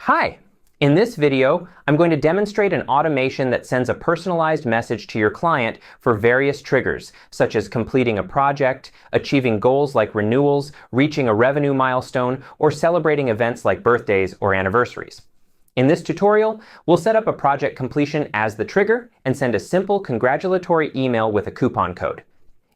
Hi! In this video, I'm going to demonstrate an automation that sends a personalized message to your client for various triggers, such as completing a project, achieving goals like renewals, reaching a revenue milestone, or celebrating events like birthdays or anniversaries. In this tutorial, we'll set up a project completion as the trigger and send a simple congratulatory email with a coupon code.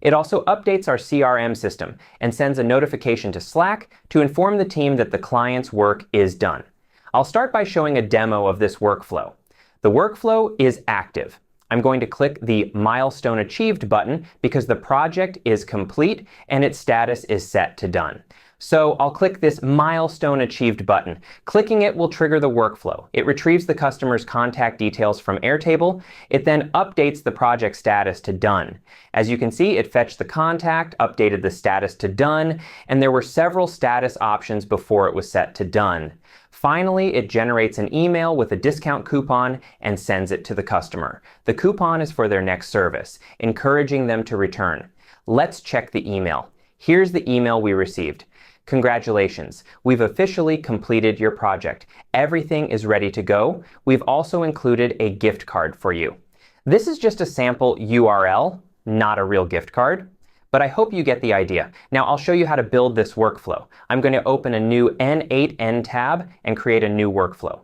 It also updates our CRM system and sends a notification to Slack to inform the team that the client's work is done. I'll start by showing a demo of this workflow. The workflow is active. I'm going to click the Milestone Achieved button because the project is complete and its status is set to done. So I'll click this Milestone Achieved button. Clicking it will trigger the workflow. It retrieves the customer's contact details from Airtable. It then updates the project status to done. As you can see, it fetched the contact, updated the status to done, and there were several status options before it was set to done. Finally, it generates an email with a discount coupon and sends it to the customer. The coupon is for their next service, encouraging them to return. Let's check the email. Here's the email we received. Congratulations, we've officially completed your project. Everything is ready to go. We've also included a gift card for you. This is just a sample URL, not a real gift card. But I hope you get the idea. Now I'll show you how to build this workflow. I'm going to open a new n8n tab and create a new workflow.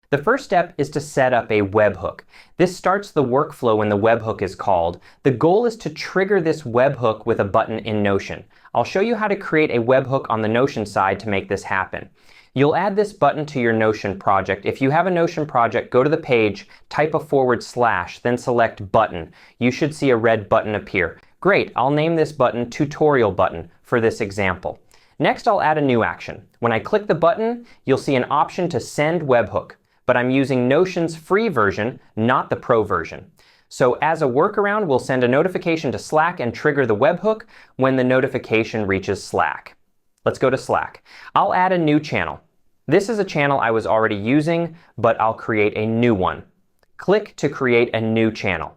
The first step is to set up a webhook. This starts the workflow when the webhook is called. The goal is to trigger this webhook with a button in Notion. I'll show you how to create a webhook on the Notion side to make this happen. You'll add this button to your Notion project. If you have a Notion project, go to the page, type a /, then select Button. You should see a red button appear. Great, I'll name this button Tutorial Button for this example. Next, I'll add a new action. When I click the button, you'll see an option to send webhook, but I'm using Notion's free version, not the pro version. So as a workaround, we'll send a notification to Slack and trigger the webhook when the notification reaches Slack. Let's go to Slack. I'll add a new channel. This is a channel I was already using, but I'll create a new one. Click to create a new channel.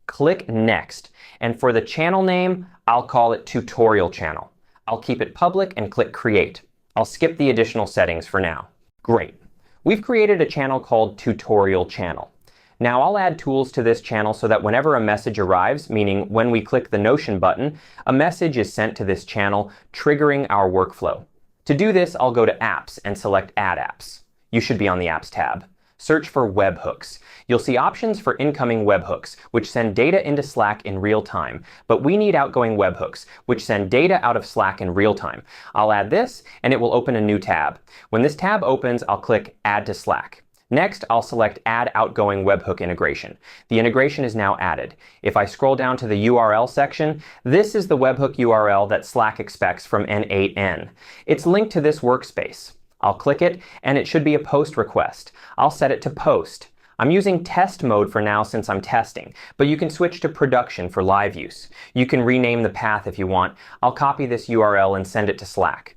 Click Next. And for the channel name, I'll call it Tutorial Channel. I'll keep it public and click Create. I'll skip the additional settings for now. Great. We've created a channel called Tutorial Channel. Now I'll add tools to this channel so that whenever a message arrives, meaning when we click the Notion button, a message is sent to this channel, triggering our workflow. To do this, I'll go to Apps and select Add Apps. You should be on the Apps tab. Search for webhooks. You'll see options for incoming webhooks, which send data into Slack in real time. But we need outgoing webhooks, which send data out of Slack in real time. I'll add this, and it will open a new tab. When this tab opens, I'll click Add to Slack. Next, I'll select Add Outgoing Webhook Integration. The integration is now added. If I scroll down to the URL section, this is the webhook URL that Slack expects from n8n. It's linked to this workspace. I'll click it, and it should be a post request. I'll set it to post. I'm using test mode for now since I'm testing, but you can switch to production for live use. You can rename the path if you want. I'll copy this URL and send it to Slack.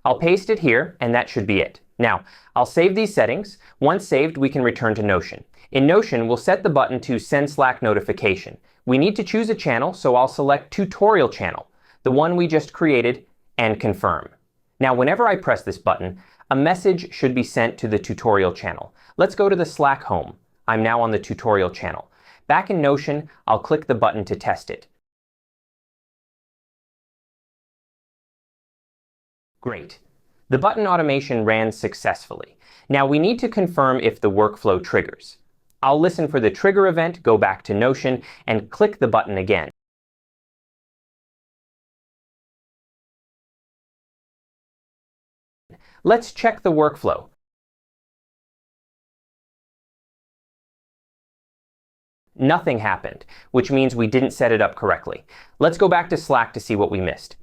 I'll paste it here, and that should be it. Now, I'll save these settings. Once saved, we can return to Notion. In Notion, we'll set the button to Send Slack Notification. We need to choose a channel, so I'll select Tutorial Channel, the one we just created, and confirm. Now, whenever I press this button, a message should be sent to the tutorial channel. Let's go to the Slack home. I'm now on the tutorial channel. Back in Notion, I'll click the button to test it. Great. The button automation ran successfully. Now we need to confirm if the workflow triggers. I'll listen for the trigger event, go back to Notion, and click the button again. Let's check the workflow. Nothing happened, which means we didn't set it up correctly. Let's go back to Slack to see what we missed.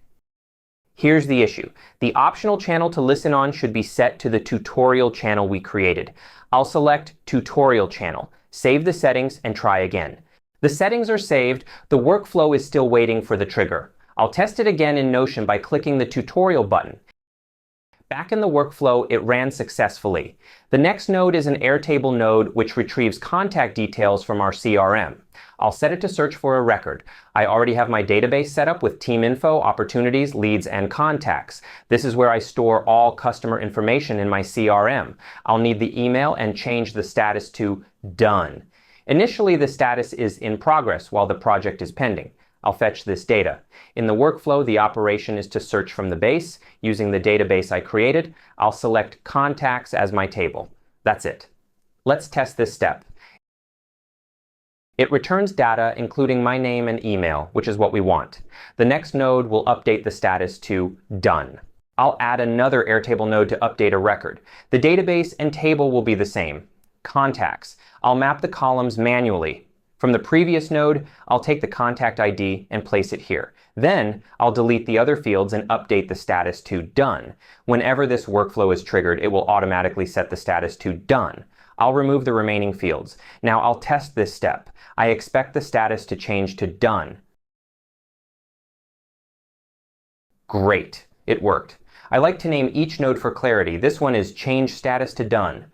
Here's the issue. The optional channel to listen on should be set to the tutorial channel we created. I'll select Tutorial Channel, save the settings, and try again. The settings are saved. The workflow is still waiting for the trigger. I'll test it again in Notion by clicking the Tutorial button. Back in the workflow, it ran successfully. The next node is an Airtable node which retrieves contact details from our CRM. I'll set it to search for a record. I already have my database set up with team info, opportunities, leads, and contacts. This is where I store all customer information in my CRM. I'll need the email and change the status to done. Initially, the status is in progress while the project is pending. I'll fetch this data. In the workflow, the operation is to search from the base. Using the database I created, I'll select contacts as my table. That's it. Let's test this step. It returns data including my name and email, which is what we want. The next node will update the status to done. I'll add another Airtable node to update a record. The database and table will be the same. Contacts. I'll map the columns manually. From the previous node, I'll take the contact ID and place it here. Then, I'll delete the other fields and update the status to done. Whenever this workflow is triggered, it will automatically set the status to done. I'll remove the remaining fields. Now I'll test this step. I expect the status to change to done. Great, it worked. I like to name each node for clarity. This one is change status to done.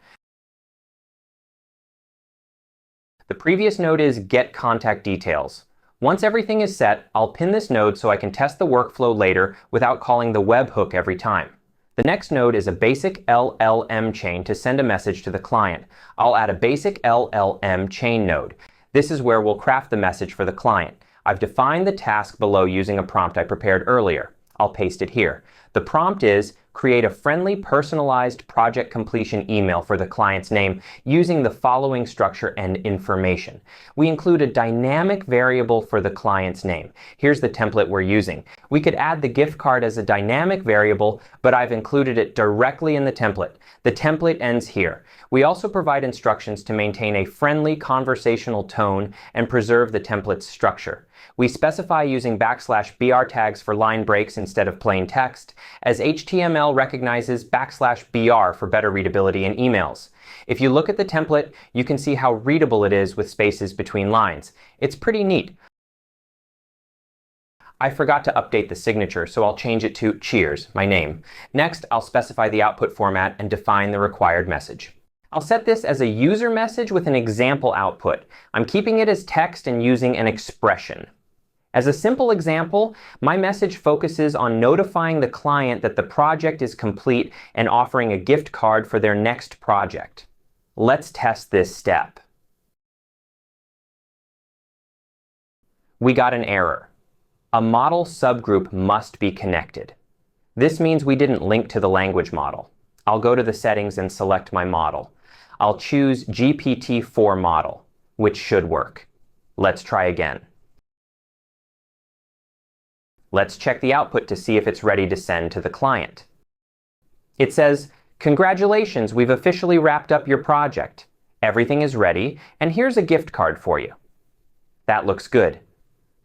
The previous node is get contact details. Once everything is set, I'll pin this node so I can test the workflow later without calling the webhook every time. The next node is a basic LLM chain to send a message to the client. I'll add a basic LLM chain node. This is where we'll craft the message for the client. I've defined the task below using a prompt I prepared earlier. I'll paste it here. The prompt is create a friendly, personalized project completion email for the client's name using the following structure and information. We include a dynamic variable for the client's name. Here's the template we're using. We could add the gift card as a dynamic variable, but I've included it directly in the template. The template ends here. We also provide instructions to maintain a friendly conversational tone and preserve the template's structure. We specify using \BR tags for line breaks instead of plain text, as HTML recognizes \BR for better readability in emails. If you look at the template, you can see how readable it is with spaces between lines. It's pretty neat. I forgot to update the signature, so I'll change it to Cheers, my name. Next, I'll specify the output format and define the required message. I'll set this as a user message with an example output. I'm keeping it as text and using an expression. As a simple example, my message focuses on notifying the client that the project is complete and offering a gift card for their next project. Let's test this step. We got an error. A model subgroup must be connected. This means we didn't link to the language model. I'll go to the settings and select my model. I'll choose GPT-4 model, which should work. Let's try again. Let's check the output to see if it's ready to send to the client. It says, "Congratulations, we've officially wrapped up your project. Everything is ready, and here's a gift card for you." That looks good.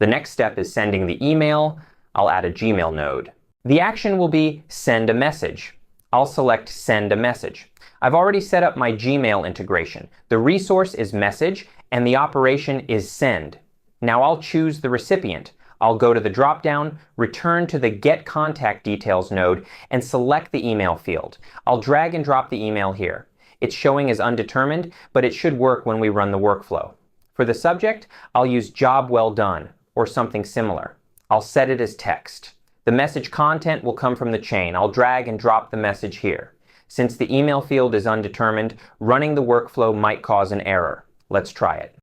The next step is sending the email. I'll add a Gmail node. The action will be send a message. I'll select send a message. I've already set up my Gmail integration. The resource is message, and the operation is send. Now I'll choose the recipient. I'll go to the drop-down, return to the Get Contact Details node, and select the email field. I'll drag and drop the email here. It's showing as undetermined, but it should work when we run the workflow. For the subject, I'll use Job Well Done, or something similar. I'll set it as text. The message content will come from the chain. I'll drag and drop the message here. Since the email field is undetermined, running the workflow might cause an error. Let's try it.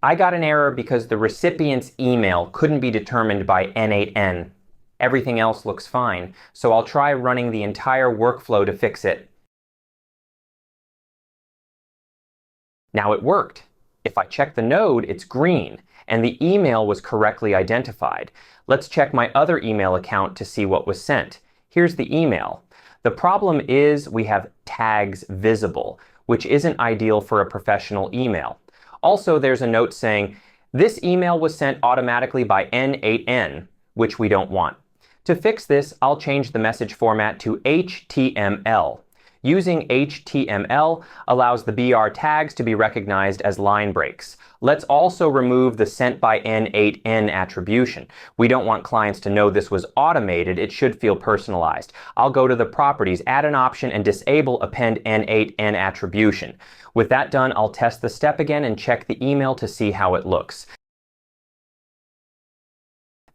I got an error because the recipient's email couldn't be determined by n8n. Everything else looks fine, so I'll try running the entire workflow to fix it. Now it worked. If I check the node, it's green, and the email was correctly identified. Let's check my other email account to see what was sent. Here's the email. The problem is we have tags visible, which isn't ideal for a professional email. Also, there's a note saying, this email was sent automatically by n8n, which we don't want. To fix this, I'll change the message format to HTML. Using HTML allows the BR tags to be recognized as line breaks. Let's also remove the sent by n8n attribution. We don't want clients to know this was automated. It should feel personalized. I'll go to the properties, add an option, and disable append n8n attribution. With that done, I'll test the step again and check the email to see how it looks.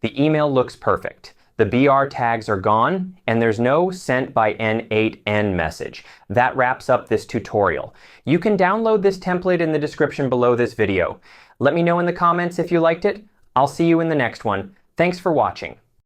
The email looks perfect. The BR tags are gone, and there's no sent by n8n message. That wraps up this tutorial. You can download this template in the description below this video. Let me know in the comments if you liked it. I'll see you in the next one. Thanks for watching.